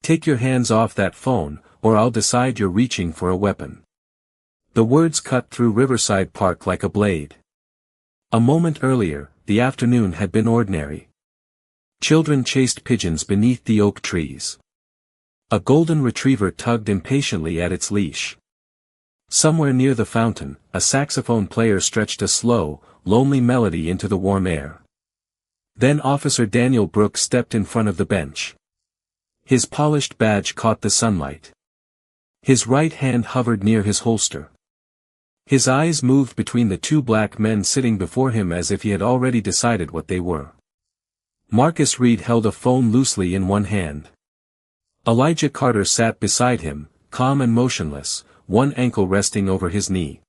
"Take your hands off that phone, or I'll decide you're reaching for a weapon." The words cut through Riverside Park like a blade. A moment earlier, the afternoon had been ordinary. Children chased pigeons beneath the oak trees. A golden retriever tugged impatiently at its leash. Somewhere near the fountain, a saxophone player stretched a slow, lonely melody into the warm air. Then Officer Daniel Brooks stepped in front of the bench. His polished badge caught the sunlight. His right hand hovered near his holster. His eyes moved between the two black men sitting before him as if he had already decided what they were. Marcus Reed held a phone loosely in one hand. Elijah Carter sat beside him, calm and motionless, one ankle resting over his knee.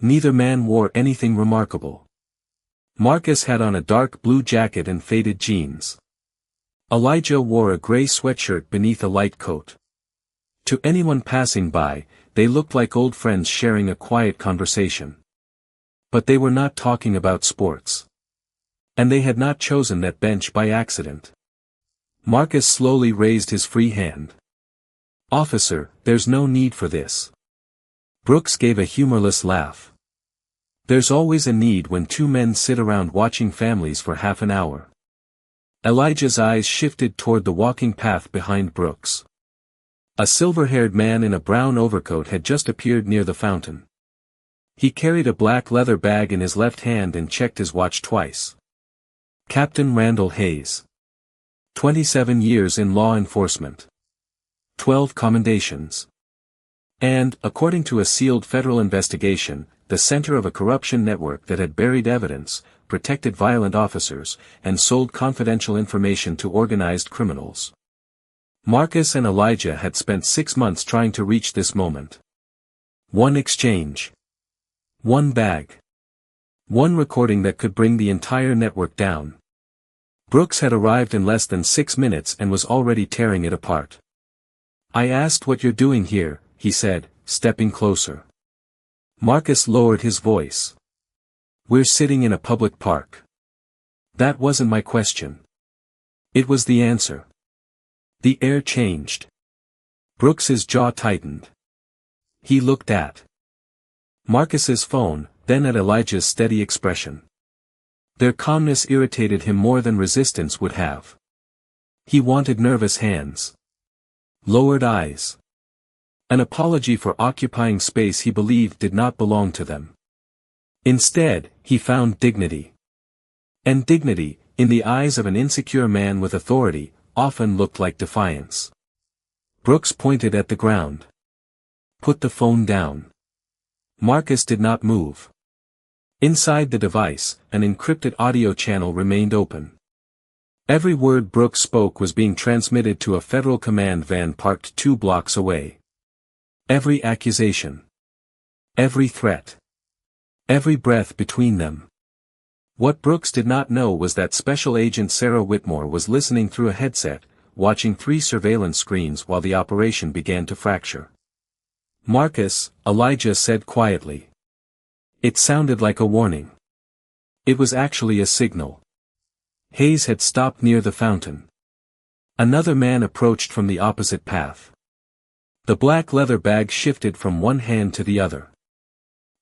Neither man wore anything remarkable. Marcus had on a dark blue jacket and faded jeans. Elijah wore a gray sweatshirt beneath a light coat. To anyone passing by, they looked like old friends sharing a quiet conversation. But they were not talking about sports. And they had not chosen that bench by accident. Marcus slowly raised his free hand. "Officer, there's no need for this." Brooks gave a humorless laugh. "There's always a need when two men sit around watching families for half an hour." Elijah's eyes shifted toward the walking path behind Brooks. A silver-haired man in a brown overcoat had just appeared near the fountain. He carried a black leather bag in his left hand and checked his watch twice. Captain Randall Hayes. 27 years in law enforcement. 12 commendations. And, according to a sealed federal investigation, the center of a corruption network that had buried evidence, protected violent officers, and sold confidential information to organized criminals. Marcus and Elijah had spent 6 months trying to reach this moment. One exchange. One bag. One recording that could bring the entire network down. Brooks had arrived in less than 6 minutes and was already tearing it apart. "I asked what you're doing here," he said, stepping closer. Marcus lowered his voice. "We're sitting in a public park." "That wasn't my question." It was the answer. The air changed. Brooks's jaw tightened. He looked at Marcus's phone, then at Elijah's steady expression. Their calmness irritated him more than resistance would have. He wanted nervous hands. Lowered eyes. An apology for occupying space he believed did not belong to them. Instead, he found dignity. And dignity, in the eyes of an insecure man with authority, often looked like defiance. Brooks pointed at the ground. "Put the phone down." Marcus did not move. Inside the device, an encrypted audio channel remained open. Every word Brooks spoke was being transmitted to a federal command van parked 2 blocks away. Every accusation. Every threat. Every breath between them. What Brooks did not know was that Special Agent Sarah Whitmore was listening through a headset, watching 3 surveillance screens while the operation began to fracture. "Marcus," Elijah said quietly. It sounded like a warning. It was actually a signal. Hayes had stopped near the fountain. Another man approached from the opposite path. The black leather bag shifted from one hand to the other.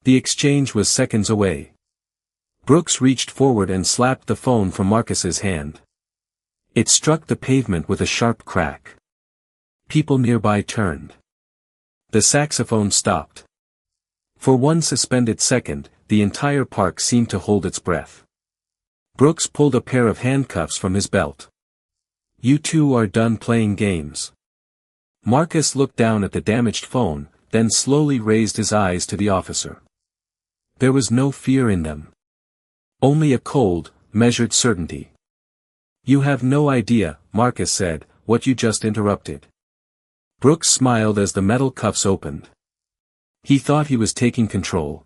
The exchange was seconds away. Brooks reached forward and slapped the phone from Marcus's hand. It struck the pavement with a sharp crack. People nearby turned. The saxophone stopped. For one suspended second, the entire park seemed to hold its breath. Brooks pulled a pair of handcuffs from his belt. "You two are done playing games." Marcus looked down at the damaged phone, then slowly raised his eyes to the officer. There was no fear in them. Only a cold, measured certainty. "You have no idea," Marcus said, "what you just interrupted." Brooks smiled as the metal cuffs opened. He thought he was taking control.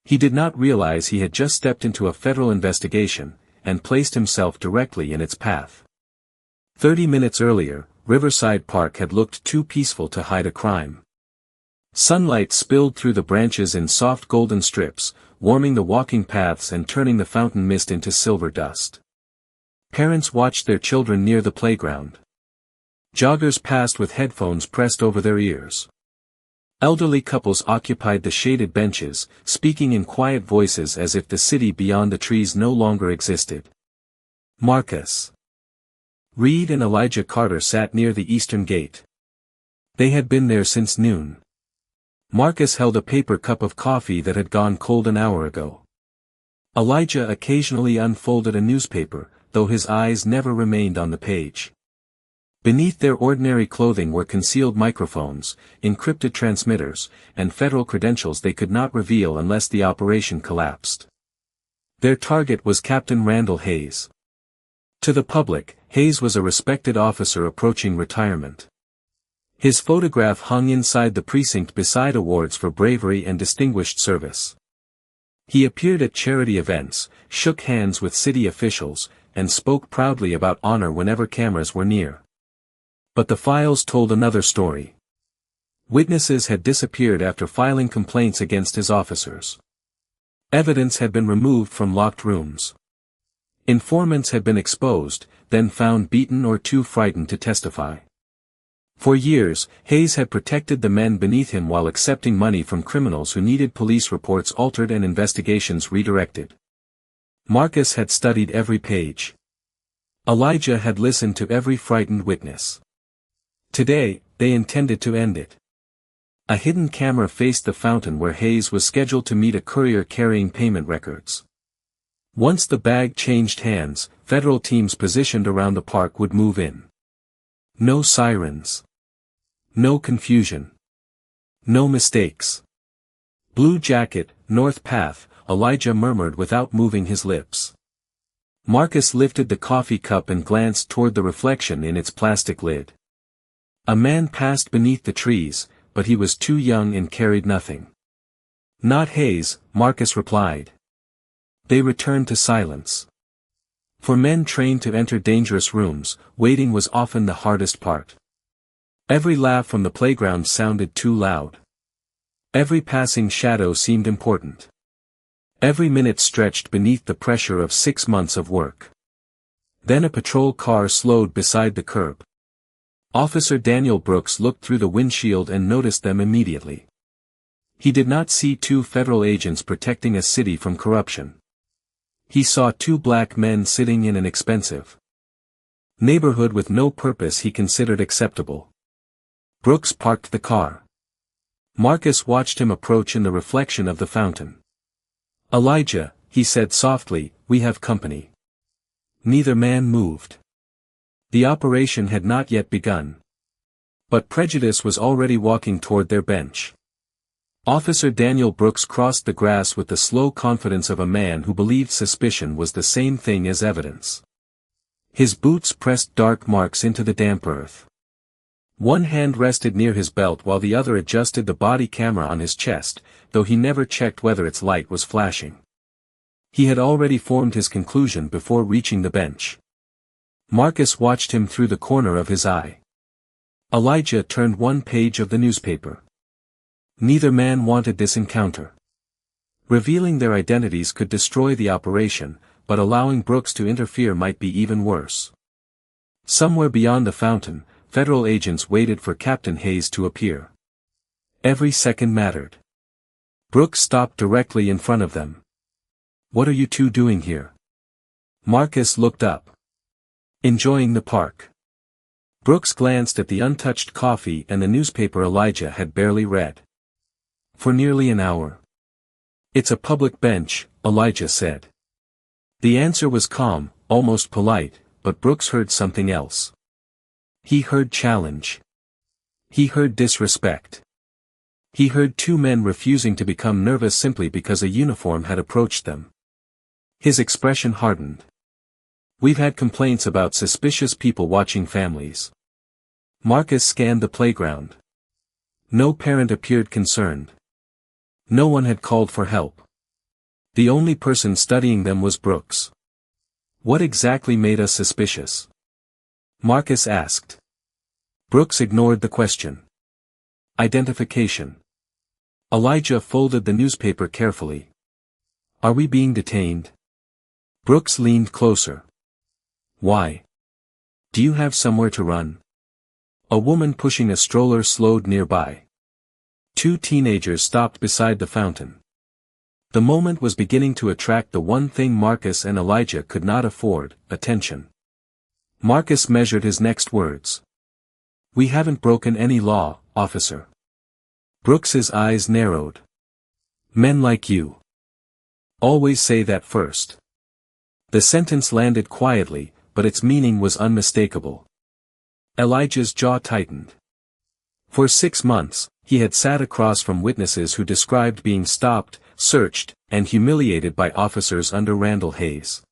He did not realize he had just stepped into a federal investigation, and placed himself directly in its path. 30 minutes earlier, Riverside Park had looked too peaceful to hide a crime. Sunlight spilled through the branches in soft golden strips, warming the walking paths and turning the fountain mist into silver dust. Parents watched their children near the playground. Joggers passed with headphones pressed over their ears. Elderly couples occupied the shaded benches, speaking in quiet voices as if the city beyond the trees no longer existed. Marcus, Reed and Elijah Carter sat near the eastern gate. They had been there since noon. Marcus held a paper cup of coffee that had gone cold an hour ago. Elijah occasionally unfolded a newspaper, though his eyes never remained on the page. Beneath their ordinary clothing were concealed microphones, encrypted transmitters, and federal credentials they could not reveal unless the operation collapsed. Their target was Captain Randall Hayes. To the public, Hayes was a respected officer approaching retirement. His photograph hung inside the precinct beside awards for bravery and distinguished service. He appeared at charity events, shook hands with city officials, and spoke proudly about honor whenever cameras were near. But the files told another story. Witnesses had disappeared after filing complaints against his officers. Evidence had been removed from locked rooms. Informants had been exposed, then found beaten or too frightened to testify. For years, Hayes had protected the men beneath him while accepting money from criminals who needed police reports altered and investigations redirected. Marcus had studied every page. Elijah had listened to every frightened witness. Today, they intended to end it. A hidden camera faced the fountain where Hayes was scheduled to meet a courier carrying payment records. Once the bag changed hands, federal teams positioned around the park would move in. No sirens. No confusion. No mistakes. Blue jacket, North Path, Elijah murmured without moving his lips. Marcus lifted the coffee cup and glanced toward the reflection in its plastic lid. A man passed beneath the trees, but he was too young and carried nothing. Not Hayes, Marcus replied. They returned to silence. For men trained to enter dangerous rooms, waiting was often the hardest part. Every laugh from the playground sounded too loud. Every passing shadow seemed important. Every minute stretched beneath the pressure of 6 months of work. Then a patrol car slowed beside the curb. Officer Daniel Brooks looked through the windshield and noticed them immediately. He did not see 2 federal agents protecting a city from corruption. He saw 2 black men sitting in an expensive neighborhood with no purpose he considered acceptable. Brooks parked the car. Marcus watched him approach in the reflection of the fountain. Elijah, he said softly, we have company. Neither man moved. The operation had not yet begun. But prejudice was already walking toward their bench. Officer Daniel Brooks crossed the grass with the slow confidence of a man who believed suspicion was the same thing as evidence. His boots pressed dark marks into the damp earth. One hand rested near his belt while the other adjusted the body camera on his chest, though he never checked whether its light was flashing. He had already formed his conclusion before reaching the bench. Marcus watched him through the corner of his eye. Elijah turned one page of the newspaper. Neither man wanted this encounter. Revealing their identities could destroy the operation, but allowing Brooks to interfere might be even worse. Somewhere beyond the fountain, federal agents waited for Captain Hayes to appear. Every second mattered. Brooks stopped directly in front of them. What are you 2 doing here? Marcus looked up. Enjoying the park. Brooks glanced at the untouched coffee and the newspaper Elijah had barely read. For nearly an hour. It's a public bench, Elijah said. The answer was calm, almost polite, but Brooks heard something else. He heard challenge. He heard disrespect. He heard 2 men refusing to become nervous simply because a uniform had approached them. His expression hardened. We've had complaints about suspicious people watching families. Marcus scanned the playground. No parent appeared concerned. No one had called for help. The only person studying them was Brooks. What exactly made us suspicious? Marcus asked. Brooks ignored the question. Identification. Elijah folded the newspaper carefully. Are we being detained? Brooks leaned closer. Why? Do you have somewhere to run? A woman pushing a stroller slowed nearby. Two teenagers stopped beside the fountain. The moment was beginning to attract the one thing Marcus and Elijah could not afford: attention. Marcus measured his next words. "We haven't broken any law, officer." Brooks's eyes narrowed. "Men like you always say that first." The sentence landed quietly, but its meaning was unmistakable. Elijah's jaw tightened. For 6 months, he had sat across from witnesses who described being stopped, searched, and humiliated by officers under Randall Hayes.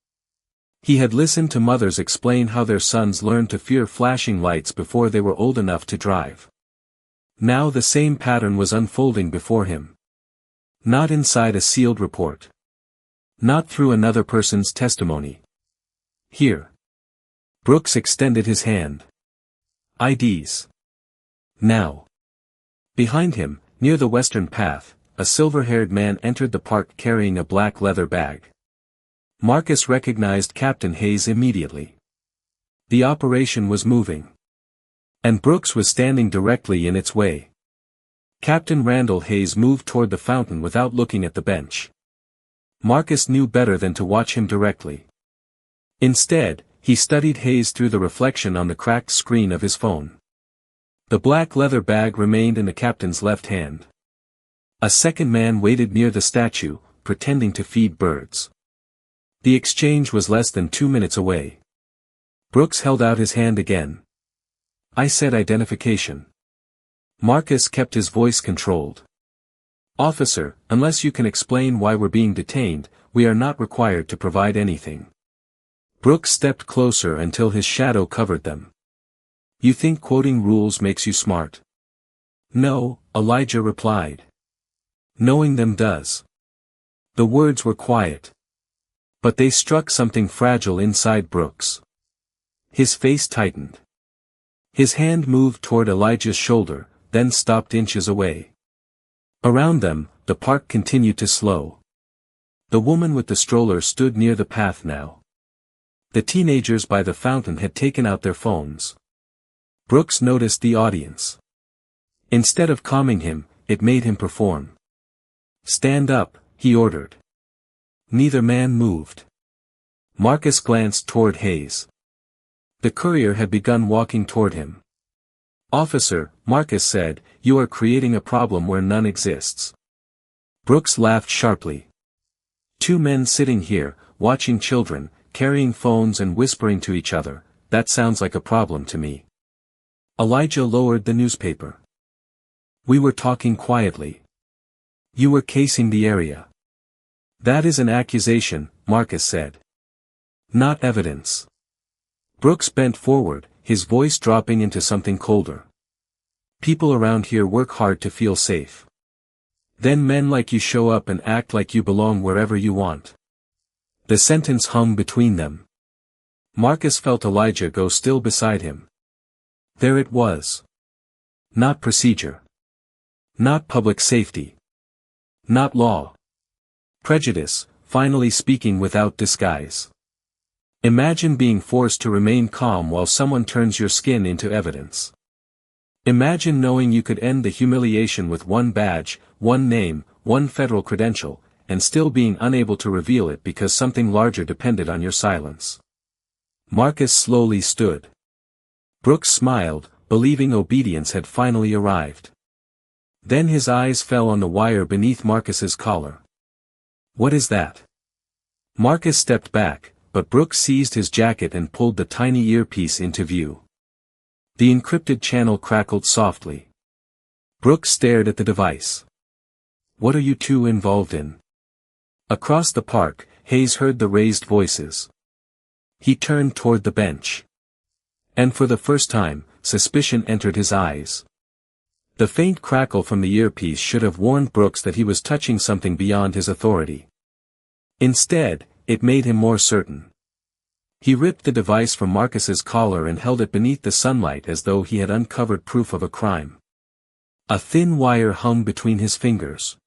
He had listened to mothers explain how their sons learned to fear flashing lights before they were old enough to drive. Now the same pattern was unfolding before him. Not inside a sealed report. Not through another person's testimony. Here. Brooks extended his hand. "IDs. Now." Behind him, near the western path, a silver-haired man entered the park carrying a black leather bag. Marcus recognized Captain Hayes immediately. The operation was moving. And Brooks was standing directly in its way. Captain Randall Hayes moved toward the fountain without looking at the bench. Marcus knew better than to watch him directly. Instead, he studied Hayes through the reflection on the cracked screen of his phone. The black leather bag remained in the captain's left hand. A second man waited near the statue, pretending to feed birds. The exchange was less than 2 minutes away. Brooks held out his hand again. "I said identification." Marcus kept his voice controlled. "Officer, unless you can explain why we're being detained, we are not required to provide anything." Brooks stepped closer until his shadow covered them. "You think quoting rules makes you smart?" "No," Elijah replied. "Knowing them does." The words were quiet. But they struck something fragile inside Brooks. His face tightened. His hand moved toward Elijah's shoulder, then stopped inches away. Around them, the park continued to slow. The woman with the stroller stood near the path now. The teenagers by the fountain had taken out their phones. Brooks noticed the audience. Instead of calming him, it made him perform. "Stand up," he ordered. Neither man moved. Marcus glanced toward Hayes. The courier had begun walking toward him. "Officer," Marcus said, "you are creating a problem where none exists." Brooks laughed sharply. "Two men sitting here, watching children, carrying phones and whispering to each other, that sounds like a problem to me." Elijah lowered the newspaper. "We were talking quietly. You were casing the area." "That is an accusation," Marcus said. "Not evidence." Brooks bent forward, his voice dropping into something colder. "People around here work hard to feel safe. Then men like you show up and act like you belong wherever you want." The sentence hung between them. Marcus felt Elijah go still beside him. There it was. Not procedure. Not public safety. Not law. Prejudice, finally speaking without disguise. Imagine being forced to remain calm while someone turns your skin into evidence. Imagine knowing you could end the humiliation with one badge, one name, one federal credential, and still being unable to reveal it because something larger depended on your silence. Marcus slowly stood. Brooks smiled, believing obedience had finally arrived. Then his eyes fell on the wire beneath Marcus's collar. "What is that?" Marcus stepped back, but Brooks seized his jacket and pulled the tiny earpiece into view. The encrypted channel crackled softly. Brooks stared at the device. "What are you two involved in?" Across the park, Hayes heard the raised voices. He turned toward the bench. And for the first time, suspicion entered his eyes. The faint crackle from the earpiece should have warned Brooks that he was touching something beyond his authority. Instead, it made him more certain. He ripped the device from Marcus's collar and held it beneath the sunlight as though he had uncovered proof of a crime. A thin wire hung between his fingers.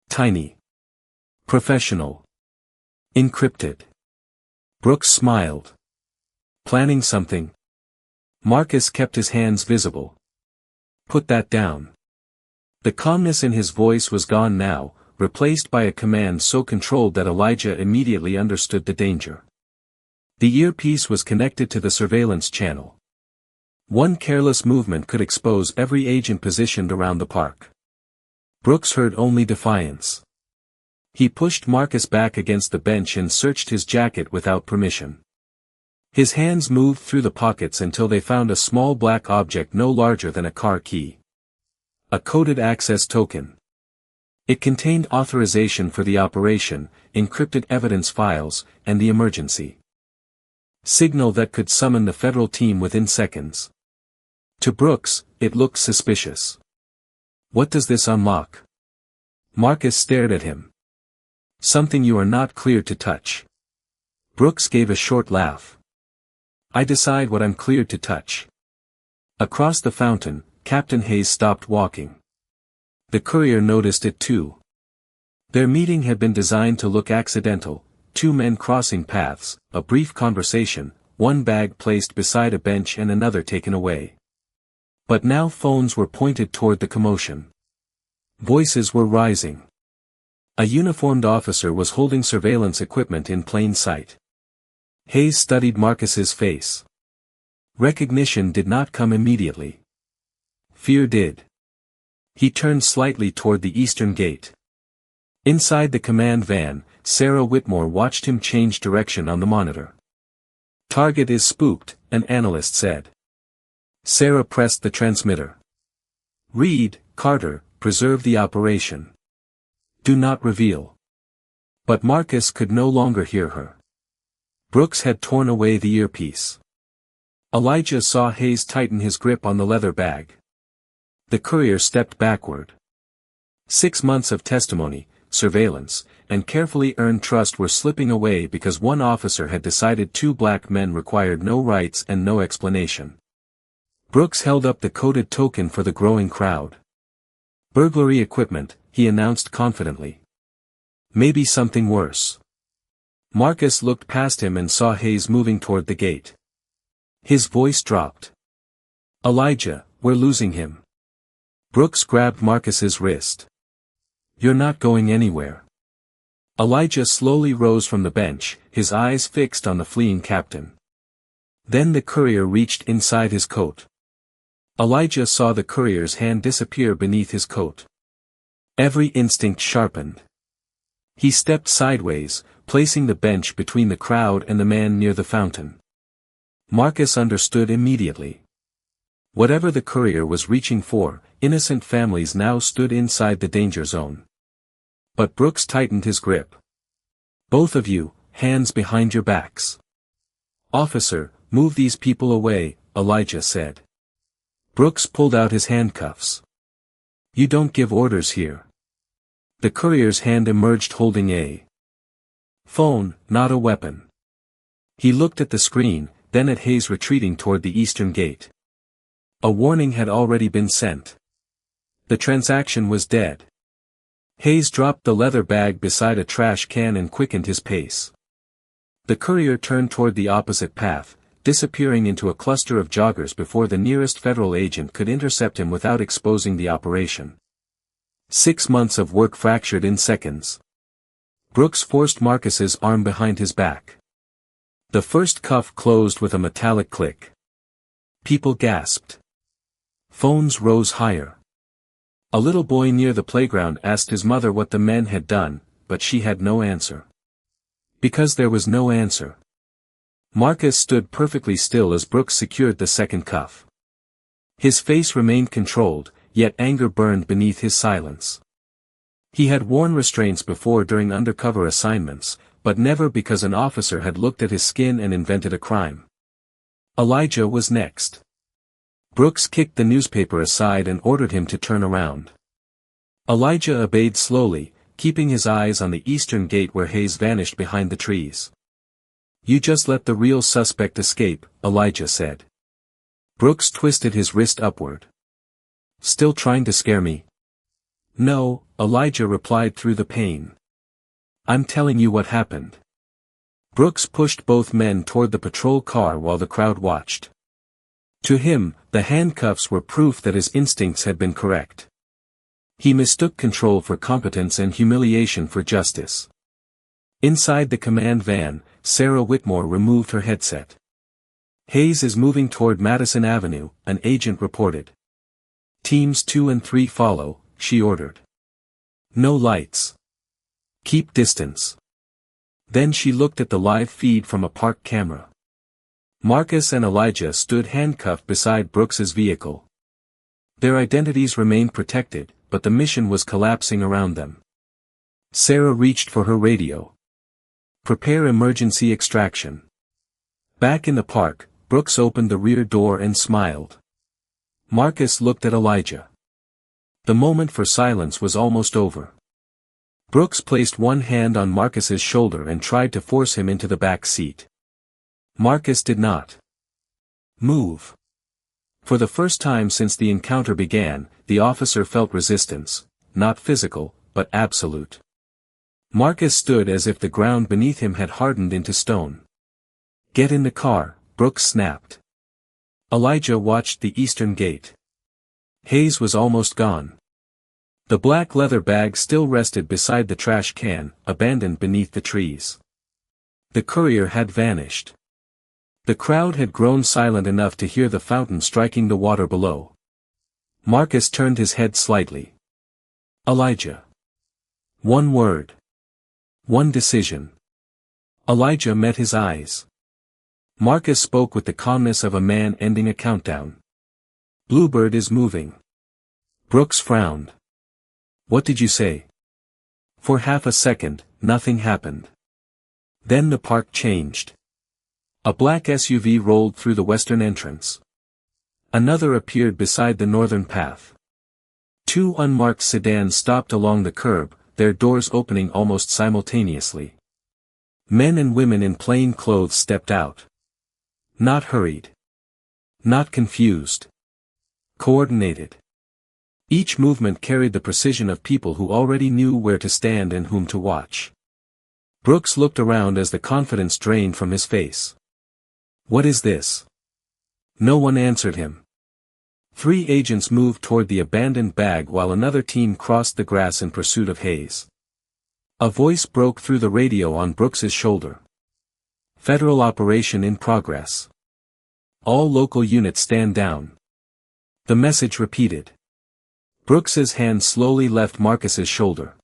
Tiny. Professional. Encrypted. Brooks smiled. Planning something? Marcus kept his hands visible. "Put that down." The calmness in his voice was gone now, replaced by a command so controlled that Elijah immediately understood the danger. The earpiece was connected to the surveillance channel. One careless movement could expose every agent positioned around the park. Brooks heard only defiance. He pushed Marcus back against the bench and searched his jacket without permission. His hands moved through the pockets until they found a small black object no larger than a car key. A coded access token. It contained authorization for the operation, encrypted evidence files, and the emergency signal that could summon the federal team within seconds. To Brooks, it looked suspicious. "What does this unlock?" Marcus stared at him. "Something you are not cleared to touch." Brooks gave a short laugh. "I decide what I'm cleared to touch." Across the fountain, Captain Hayes stopped walking. The courier noticed it too. Their meeting had been designed to look accidental, two men crossing paths, a brief conversation, one bag placed beside a bench and another taken away. But now phones were pointed toward the commotion. Voices were rising. A uniformed officer was holding surveillance equipment in plain sight. Hayes studied Marcus's face. Recognition did not come immediately. Fear did. He turned slightly toward the eastern gate. Inside the command van, Sarah Whitmore watched him change direction on the monitor. "Target is spooked," an analyst said. Sarah pressed the transmitter. "Read, Carter, preserve the operation. Do not reveal." But Marcus could no longer hear her. Brooks had torn away the earpiece. Elijah saw Hayes tighten his grip on the leather bag. The courier stepped backward. 6 months of testimony, surveillance, and carefully earned trust were slipping away because one officer had decided 2 black men required no rights and no explanation. Brooks held up the coded token for the growing crowd. "Burglary equipment," he announced confidently. "Maybe something worse." Marcus looked past him and saw Hayes moving toward the gate. His voice dropped. "Elijah, we're losing him." Brooks grabbed Marcus's wrist. "You're not going anywhere." Elijah slowly rose from the bench, his eyes fixed on the fleeing captain. Then the courier reached inside his coat. Elijah saw the courier's hand disappear beneath his coat. Every instinct sharpened. He stepped sideways, placing the bench between the crowd and the man near the fountain. Marcus understood immediately. Whatever the courier was reaching for, innocent families now stood inside the danger zone. But Brooks tightened his grip. "Both of you, hands behind your backs." "Officer, move these people away," Elijah said. Brooks pulled out his handcuffs. "You don't give orders here." The courier's hand emerged holding a phone, not a weapon. He looked at the screen, then at Hayes retreating toward the eastern gate. A warning had already been sent. The transaction was dead. Hayes dropped the leather bag beside a trash can and quickened his pace. The courier turned toward the opposite path, disappearing into a cluster of joggers before the nearest federal agent could intercept him without exposing the operation. 6 months of work fractured in seconds. Brooks forced Marcus's arm behind his back. The first cuff closed with a metallic click. People gasped. Phones rose higher. A little boy near the playground asked his mother what the men had done, but she had no answer. Because there was no answer. Marcus stood perfectly still as Brooks secured the second cuff. His face remained controlled, yet anger burned beneath his silence. He had worn restraints before during undercover assignments, but never because an officer had looked at his skin and invented a crime. Elijah was next. Brooks kicked the newspaper aside and ordered him to turn around. Elijah obeyed slowly, keeping his eyes on the eastern gate where Hayes vanished behind the trees. "You just let the real suspect escape," Elijah said. Brooks twisted his wrist upward. "Still trying to scare me?" "No," Elijah replied through the pain. "I'm telling you what happened." Brooks pushed both men toward the patrol car while the crowd watched. To him, the handcuffs were proof that his instincts had been correct. He mistook control for competence and humiliation for justice. Inside the command van, Sarah Whitmore removed her headset. "Hayes is moving toward Madison Avenue," an agent reported. "Teams 2 and 3 follow," she ordered. "No lights. Keep distance." Then she looked at the live feed from a park camera. Marcus and Elijah stood handcuffed beside Brooks's vehicle. Their identities remained protected, but the mission was collapsing around them. Sarah reached for her radio. "Prepare emergency extraction." Back in the park, Brooks opened the rear door and smiled. Marcus looked at Elijah. The moment for silence was almost over. Brooks placed one hand on Marcus's shoulder and tried to force him into the back seat. Marcus did not move. For the first time since the encounter began, the officer felt resistance, not physical, but absolute. Marcus stood as if the ground beneath him had hardened into stone. "Get in the car," Brooks snapped. Elijah watched the eastern gate. Hayes was almost gone. The black leather bag still rested beside the trash can, abandoned beneath the trees. The courier had vanished. The crowd had grown silent enough to hear the fountain striking the water below. Marcus turned his head slightly. "Elijah." One word. One decision. Elijah met his eyes. Marcus spoke with the calmness of a man ending a countdown. "Bluebird is moving." Brooks frowned. "What did you say?" For half a second, nothing happened. Then the park changed. A black SUV rolled through the western entrance. Another appeared beside the northern path. Two unmarked sedans stopped along the curb, their doors opening almost simultaneously. Men and women in plain clothes stepped out. Not hurried. Not confused. Coordinated. Each movement carried the precision of people who already knew where to stand and whom to watch. Brooks looked around as the confidence drained from his face. "What is this?" No one answered him. 3 agents moved toward the abandoned bag while another team crossed the grass in pursuit of Hayes. A voice broke through the radio on Brooks's shoulder. "Federal operation in progress. All local units stand down." The message repeated. Brooks's hand slowly left Marcus's shoulder.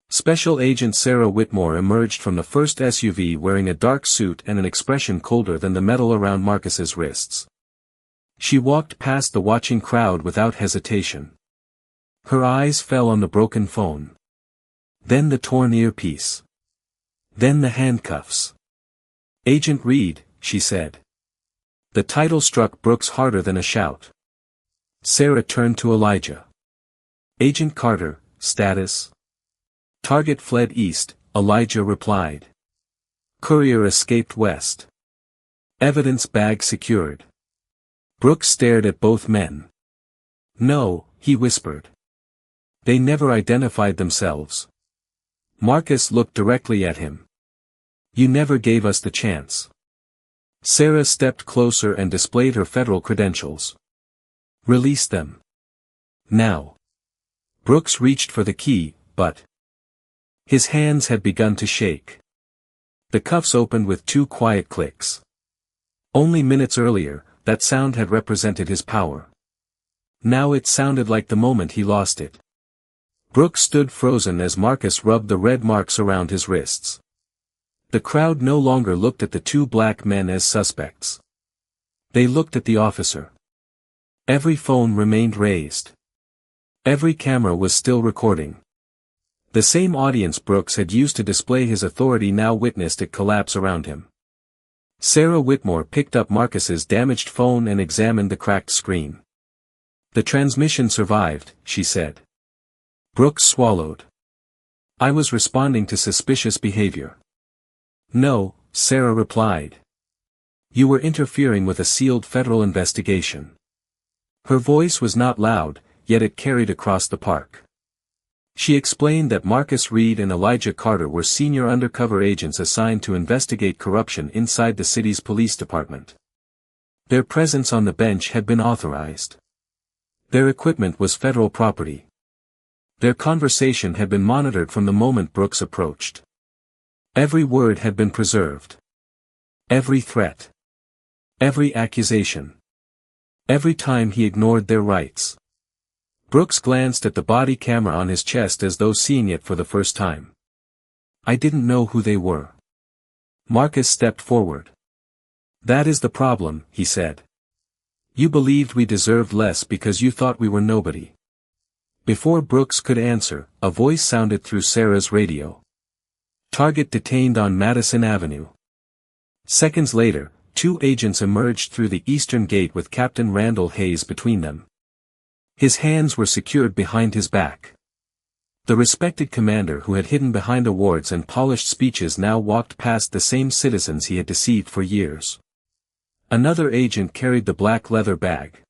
Special Agent Sarah Whitmore emerged from the first SUV wearing a dark suit and an expression colder than the metal around Marcus's wrists. She walked past the watching crowd without hesitation. Her eyes fell on the broken phone. Then the torn earpiece. Then the handcuffs. "Agent Reed," she said. The title struck Brooks harder than a shout. Sarah turned to Elijah. "Agent Carter, status?" "Target fled east," Elijah replied. "Courier escaped west. Evidence bag secured." Brooks stared at both men. "No," he whispered. "They never identified themselves." Marcus looked directly at him. "You never gave us the chance." Sarah stepped closer and displayed her federal credentials. "Release them. Now." Brooks reached for the key, but his hands had begun to shake. The cuffs opened with 2 quiet clicks. Only minutes earlier, that sound had represented his power. Now it sounded like the moment he lost it. Brooks stood frozen as Marcus rubbed the red marks around his wrists. The crowd no longer looked at the 2 black men as suspects. They looked at the officer. Every phone remained raised. Every camera was still recording. The same audience Brooks had used to display his authority now witnessed it collapse around him. Sarah Whitmore picked up Marcus's damaged phone and examined the cracked screen. "The transmission survived," she said. Brooks swallowed. "I was responding to suspicious behavior." "No," Sarah replied. "You were interfering with a sealed federal investigation." Her voice was not loud, yet it carried across the park. She explained that Marcus Reed and Elijah Carter were senior undercover agents assigned to investigate corruption inside the city's police department. Their presence on the bench had been authorized. Their equipment was federal property. Their conversation had been monitored from the moment Brooks approached. Every word had been preserved. Every threat. Every accusation. Every time he ignored their rights. Brooks glanced at the body camera on his chest as though seeing it for the first time. I didn't know who they were. Marcus stepped forward. That is the problem, he said. You believed we deserved less because you thought we were nobody. Before Brooks could answer, a voice sounded through Sarah's radio. Target detained on Madison Avenue. Seconds later, 2 agents emerged through the eastern gate with Captain Randall Hayes between them. His hands were secured behind his back. The respected commander who had hidden behind awards and polished speeches now walked past the same citizens he had deceived for years. Another agent carried the black leather bag.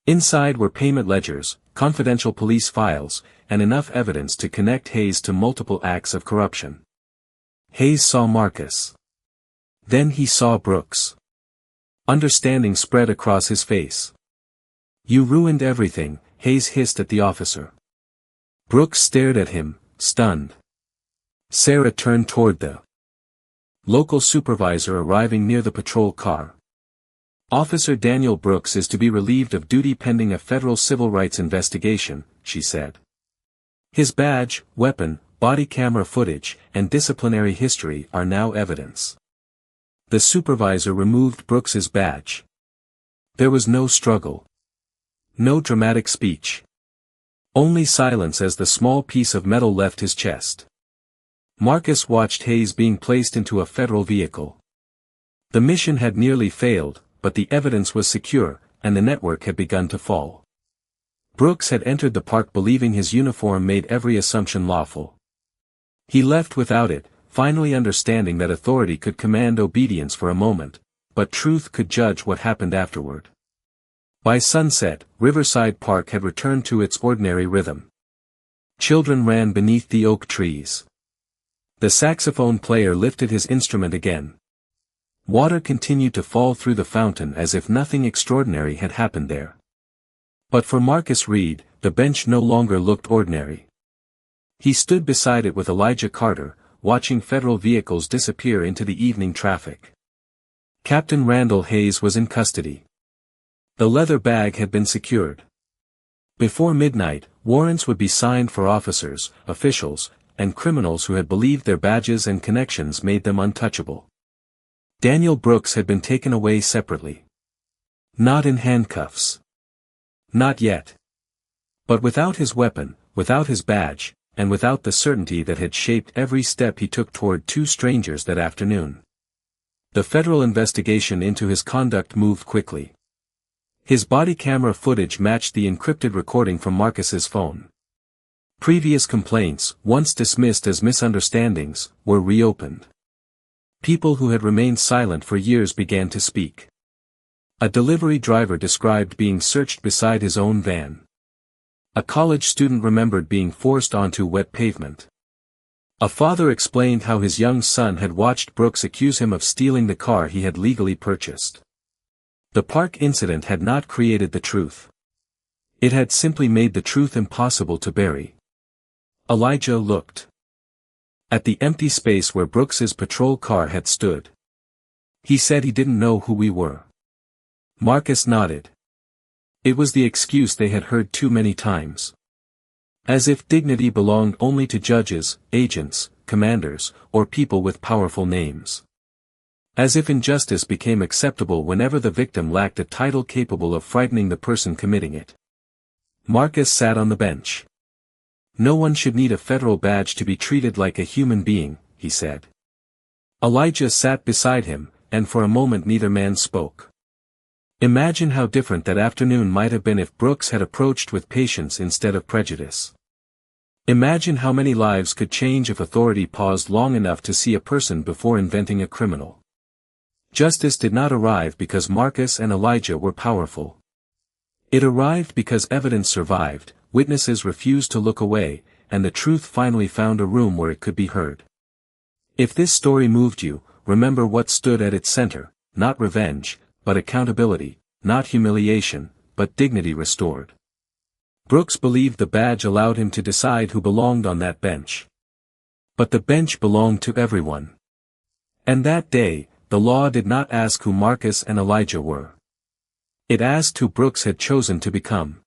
Inside were payment ledgers, confidential police files, and enough evidence to connect Hayes to multiple acts of corruption. Hayes saw Marcus. Then he saw Brooks. Understanding spread across his face. You ruined everything, Hayes hissed at the officer. Brooks stared at him, stunned. Sarah turned toward the local supervisor arriving near the patrol car. Officer Daniel Brooks is to be relieved of duty pending a federal civil rights investigation, she said. His badge, weapon, body camera footage, and disciplinary history are now evidence. The supervisor removed Brooks's badge. There was no struggle. No dramatic speech. Only silence as the small piece of metal left his chest. Marcus watched Hayes being placed into a federal vehicle. The mission had nearly failed, but the evidence was secure, and the network had begun to fall. Brooks had entered the park believing his uniform made every assumption lawful. He left without it, finally understanding that authority could command obedience for a moment, but truth could judge what happened afterward. By sunset, Riverside Park had returned to its ordinary rhythm. Children ran beneath the oak trees. The saxophone player lifted his instrument again. Water continued to fall through the fountain as if nothing extraordinary had happened there. But for Marcus Reed, the bench no longer looked ordinary. He stood beside it with Elijah Carter, watching federal vehicles disappear into the evening traffic. Captain Randall Hayes was in custody. The leather bag had been secured. Before midnight, warrants would be signed for officers, officials, and criminals who had believed their badges and connections made them untouchable. Daniel Brooks had been taken away separately. Not in handcuffs. Not yet. But without his weapon, without his badge, and without the certainty that had shaped every step he took toward 2 strangers that afternoon. The federal investigation into his conduct moved quickly. His body camera footage matched the encrypted recording from Marcus's phone. Previous complaints, once dismissed as misunderstandings, were reopened. People who had remained silent for years began to speak. A delivery driver described being searched beside his own van. A college student remembered being forced onto wet pavement. A father explained how his young son had watched Brooks accuse him of stealing the car he had legally purchased. The park incident had not created the truth. It had simply made the truth impossible to bury. Elijah looked at the empty space where Brooks's patrol car had stood. He said he didn't know who we were. Marcus nodded. It was the excuse they had heard too many times. As if dignity belonged only to judges, agents, commanders, or people with powerful names. As if injustice became acceptable whenever the victim lacked a title capable of frightening the person committing it. Marcus sat on the bench. No one should need a federal badge to be treated like a human being, he said. Elijah sat beside him, and for a moment neither man spoke. Imagine how different that afternoon might have been if Brooks had approached with patience instead of prejudice. Imagine how many lives could change if authority paused long enough to see a person before inventing a criminal. Justice did not arrive because Marcus and Elijah were powerful. It arrived because evidence survived, witnesses refused to look away, and the truth finally found a room where it could be heard. If this story moved you, remember what stood at its center, not revenge, but accountability, not humiliation, but dignity restored. Brooks believed the badge allowed him to decide who belonged on that bench. But the bench belonged to everyone. And that day, the law did not ask who Marcus and Elijah were. It asked who Brooks had chosen to become.